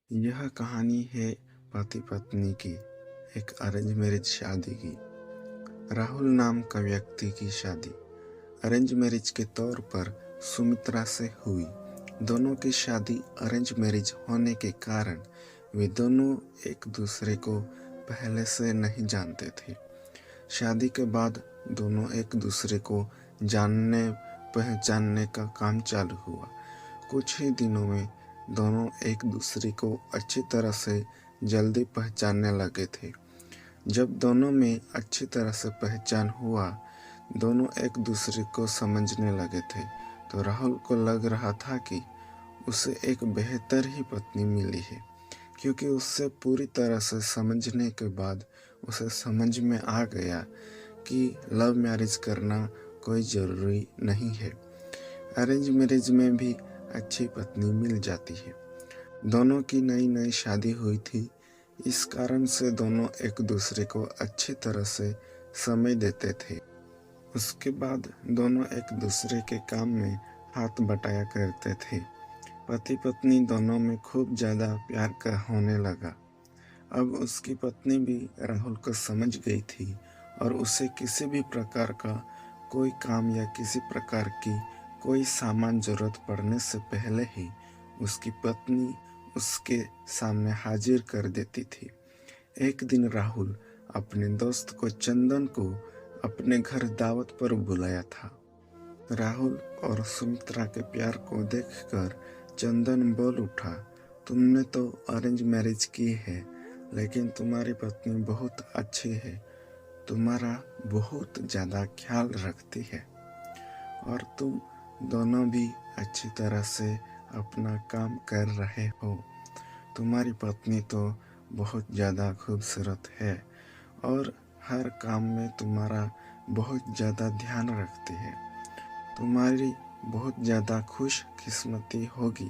यह कहानी है पति पत्नी की एक अरेंज मैरिज शादी की। राहुल नाम का व्यक्ति की शादी अरेंज मैरिज के तौर पर सुमित्रा से हुई। दोनों की शादी अरेंज मैरिज होने के कारण वे दोनों एक दूसरे को पहले से नहीं जानते थे। शादी के बाद दोनों एक दूसरे को जानने पहचानने का काम चालू हुआ। कुछ ही दिनों में दोनों एक दूसरे को अच्छी तरह से जल्दी पहचानने लगे थे। जब दोनों में अच्छी तरह से पहचान हुआ, दोनों एक दूसरे को समझने लगे थे, तो राहुल को लग रहा था कि उसे एक बेहतर ही पत्नी मिली है, क्योंकि उससे पूरी तरह से समझने के बाद उसे समझ में आ गया कि लव मैरिज करना कोई ज़रूरी नहीं है। अरेंज मैरिज में भी अच्छी पत्नी मिल जाती है। दोनों की नई नई शादी हुई थी, इस कारण से दोनों एक दूसरे को अच्छी तरह से समय देते थे। उसके बाद दोनों एक दूसरे के काम में हाथ बटाया करते थे। पति पत्नी दोनों में खूब ज़्यादा प्यार का होने लगा। अब उसकी पत्नी भी राहुल को समझ गई थी और उसे किसी भी प्रकार का कोई काम या किसी प्रकार की कोई सामान जरूरत पड़ने से पहले ही उसकी पत्नी उसके सामने हाजिर कर देती थी। एक दिन राहुल अपने दोस्त को चंदन को अपने घर दावत पर बुलाया था। राहुल और सुमित्रा के प्यार को देखकर चंदन बोल उठा, तुमने तो अरेंज मैरिज की है, लेकिन तुम्हारी पत्नी बहुत अच्छी है, तुम्हारा बहुत ज़्यादा ख्याल रखती है और तुम दोनों भी अच्छी तरह से अपना काम कर रहे हो। तुम्हारी पत्नी तो बहुत ज़्यादा खूबसूरत है और हर काम में तुम्हारा बहुत ज़्यादा ध्यान रखती है। तुम्हारी बहुत ज़्यादा खुशकिस्मती होगी,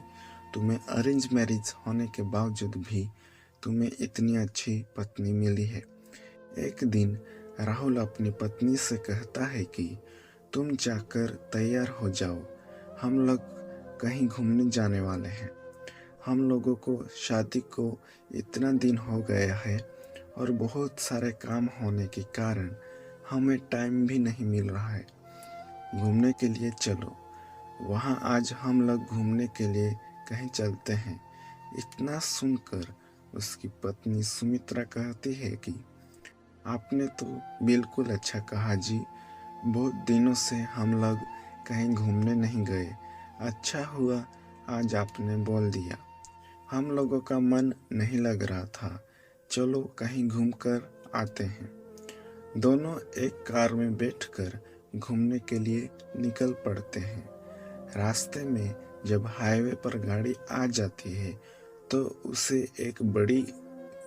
तुम्हें अरेंज मैरिज होने के बावजूद भी तुम्हें इतनी अच्छी पत्नी मिली है। एक दिन राहुल अपनी पत्नी से कहता है कि तुम जाकर तैयार हो जाओ, हम लोग कहीं घूमने जाने वाले हैं। हम लोगों को शादी को इतना दिन हो गया है और बहुत सारे काम होने के कारण हमें टाइम भी नहीं मिल रहा है। घूमने के लिए चलो, वहाँ आज हम लोग घूमने के लिए कहीं चलते हैं। इतना सुनकर उसकी पत्नी सुमित्रा कहती है कि आपने तो बिल्कुल अच्छा कहा जी, बहुत दिनों से हम लोग कहीं घूमने नहीं गए। अच्छा हुआ आज आपने बोल दिया, हम लोगों का मन नहीं लग रहा था, चलो कहीं घूम कर आते हैं। दोनों एक कार में बैठकर घूमने के लिए निकल पड़ते हैं। रास्ते में जब हाईवे पर गाड़ी आ जाती है तो उसे एक बड़ी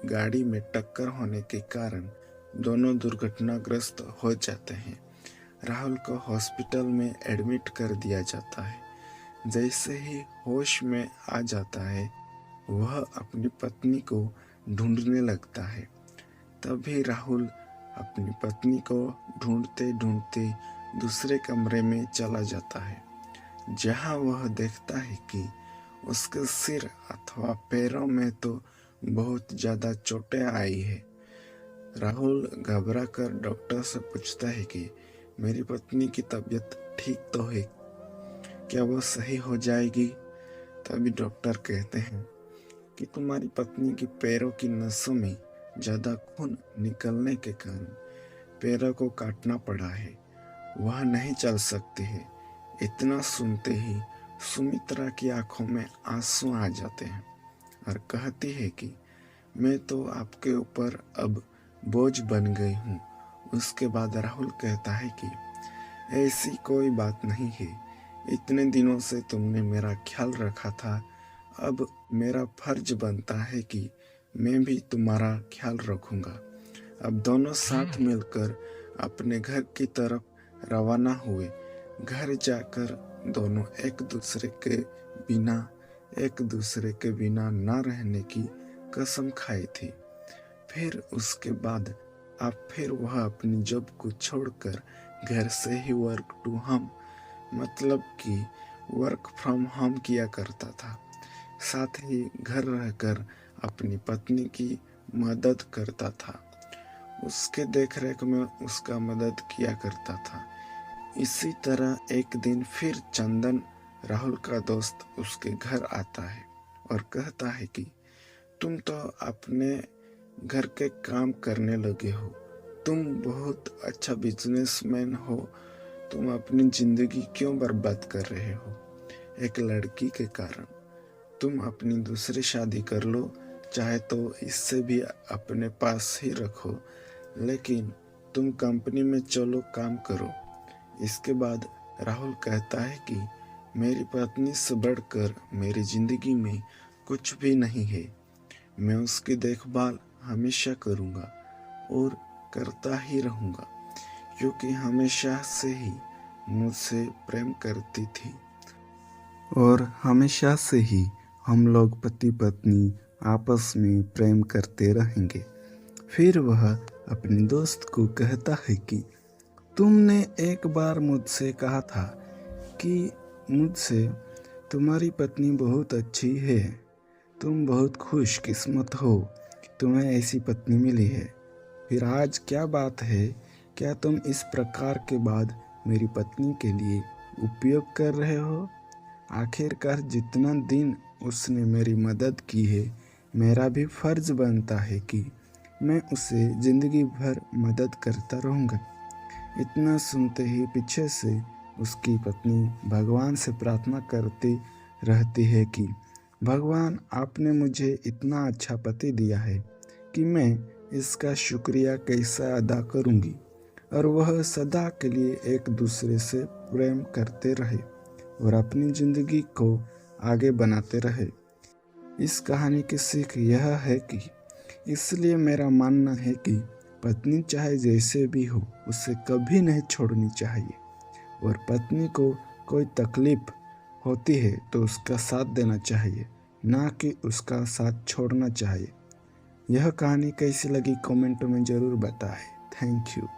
गाड़ी में टक्कर होने के कारण दोनों दुर्घटनाग्रस्त हो जाते हैं। राहुल को हॉस्पिटल में एडमिट कर दिया जाता है। जैसे ही होश में आ जाता है, वह अपनी पत्नी को ढूंढने लगता है। तभी राहुल अपनी पत्नी को ढूंढते ढूंढते दूसरे कमरे में चला जाता है, जहां वह देखता है कि उसके सिर अथवा पैरों में तो बहुत ज़्यादा चोटें आई है। राहुल घबरा कर डॉक्टर से पूछता है कि मेरी पत्नी की तबीयत ठीक तो है, क्या वह सही हो जाएगी? तभी डॉक्टर कहते हैं कि तुम्हारी पत्नी की पैरों की नसों में ज़्यादा खून निकलने के कारण पैरों को काटना पड़ा है, वह नहीं चल सकती है। इतना सुनते ही सुमित्रा की आंखों में आंसू आ जाते हैं और कहती है कि मैं तो आपके ऊपर अब बोझ बन गई हूँ। उसके बाद राहुल कहता है कि ऐसी कोई बात नहीं है, इतने दिनों से तुमने मेरा ख्याल रखा था, अब मेरा फर्ज बनता है कि मैं भी तुम्हारा ख्याल रखूँगा। अब दोनों साथ मिलकर अपने घर की तरफ रवाना हुए। घर जाकर दोनों एक दूसरे के बिना ना रहने की कसम खाई थी। फिर उसके बाद अब फिर वह अपनी जॉब को छोड़कर घर से ही वर्क टू होम मतलब कि वर्क फ्रॉम होम किया करता था। साथ ही घर रहकर अपनी पत्नी की मदद करता था। उसके देखरेख में उसका मदद किया करता था। इसी तरह एक दिन फिर चंदन, राहुल का दोस्त, उसके घर आता है और कहता है कि तुम तो अपने घर के काम करने लगे हो, तुम बहुत अच्छा बिजनेसमैन हो, तुम अपनी जिंदगी क्यों बर्बाद कर रहे हो एक लड़की के कारण? तुम अपनी दूसरी शादी कर लो, चाहे तो इससे भी अपने पास ही रखो, लेकिन तुम कंपनी में चलो, काम करो। इसके बाद राहुल कहता है कि मेरी पत्नी से बढ़कर मेरी जिंदगी में कुछ भी नहीं है। मैं उसकी देखभाल हमेशा करूँगा और करता ही रहूँगा, क्योंकि हमेशा से ही मुझसे प्रेम करती थी और हमेशा से ही हम लोग पति पत्नी आपस में प्रेम करते रहेंगे। फिर वह अपने दोस्त को कहता है कि तुमने एक बार मुझसे कहा था कि मुझसे तुम्हारी पत्नी बहुत अच्छी है, तुम बहुत खुशकिस्मत हो, तुम्हें ऐसी पत्नी मिली है। फिर आज क्या बात है, क्या तुम इस प्रकार के बाद मेरी पत्नी के लिए उपयोग कर रहे हो? आखिरकार जितना दिन उसने मेरी मदद की है, मेरा भी फर्ज बनता है कि मैं उसे ज़िंदगी भर मदद करता रहूँगा। इतना सुनते ही पीछे से उसकी पत्नी भगवान से प्रार्थना करती रहती है कि भगवान, आपने मुझे इतना अच्छा पति दिया है कि मैं इसका शुक्रिया कैसा अदा करूँगी, और वह सदा के लिए एक दूसरे से प्रेम करते रहे और अपनी ज़िंदगी को आगे बनाते रहे। इस कहानी की सीख यह है कि इसलिए मेरा मानना है कि पत्नी चाहे जैसे भी हो, उसे कभी नहीं छोड़नी चाहिए, और पत्नी को कोई तकलीफ होती है तो उसका साथ देना चाहिए, ना कि उसका साथ छोड़ना चाहिए। यह कहानी कैसी लगी कमेंट में ज़रूर बताएं। Thank you.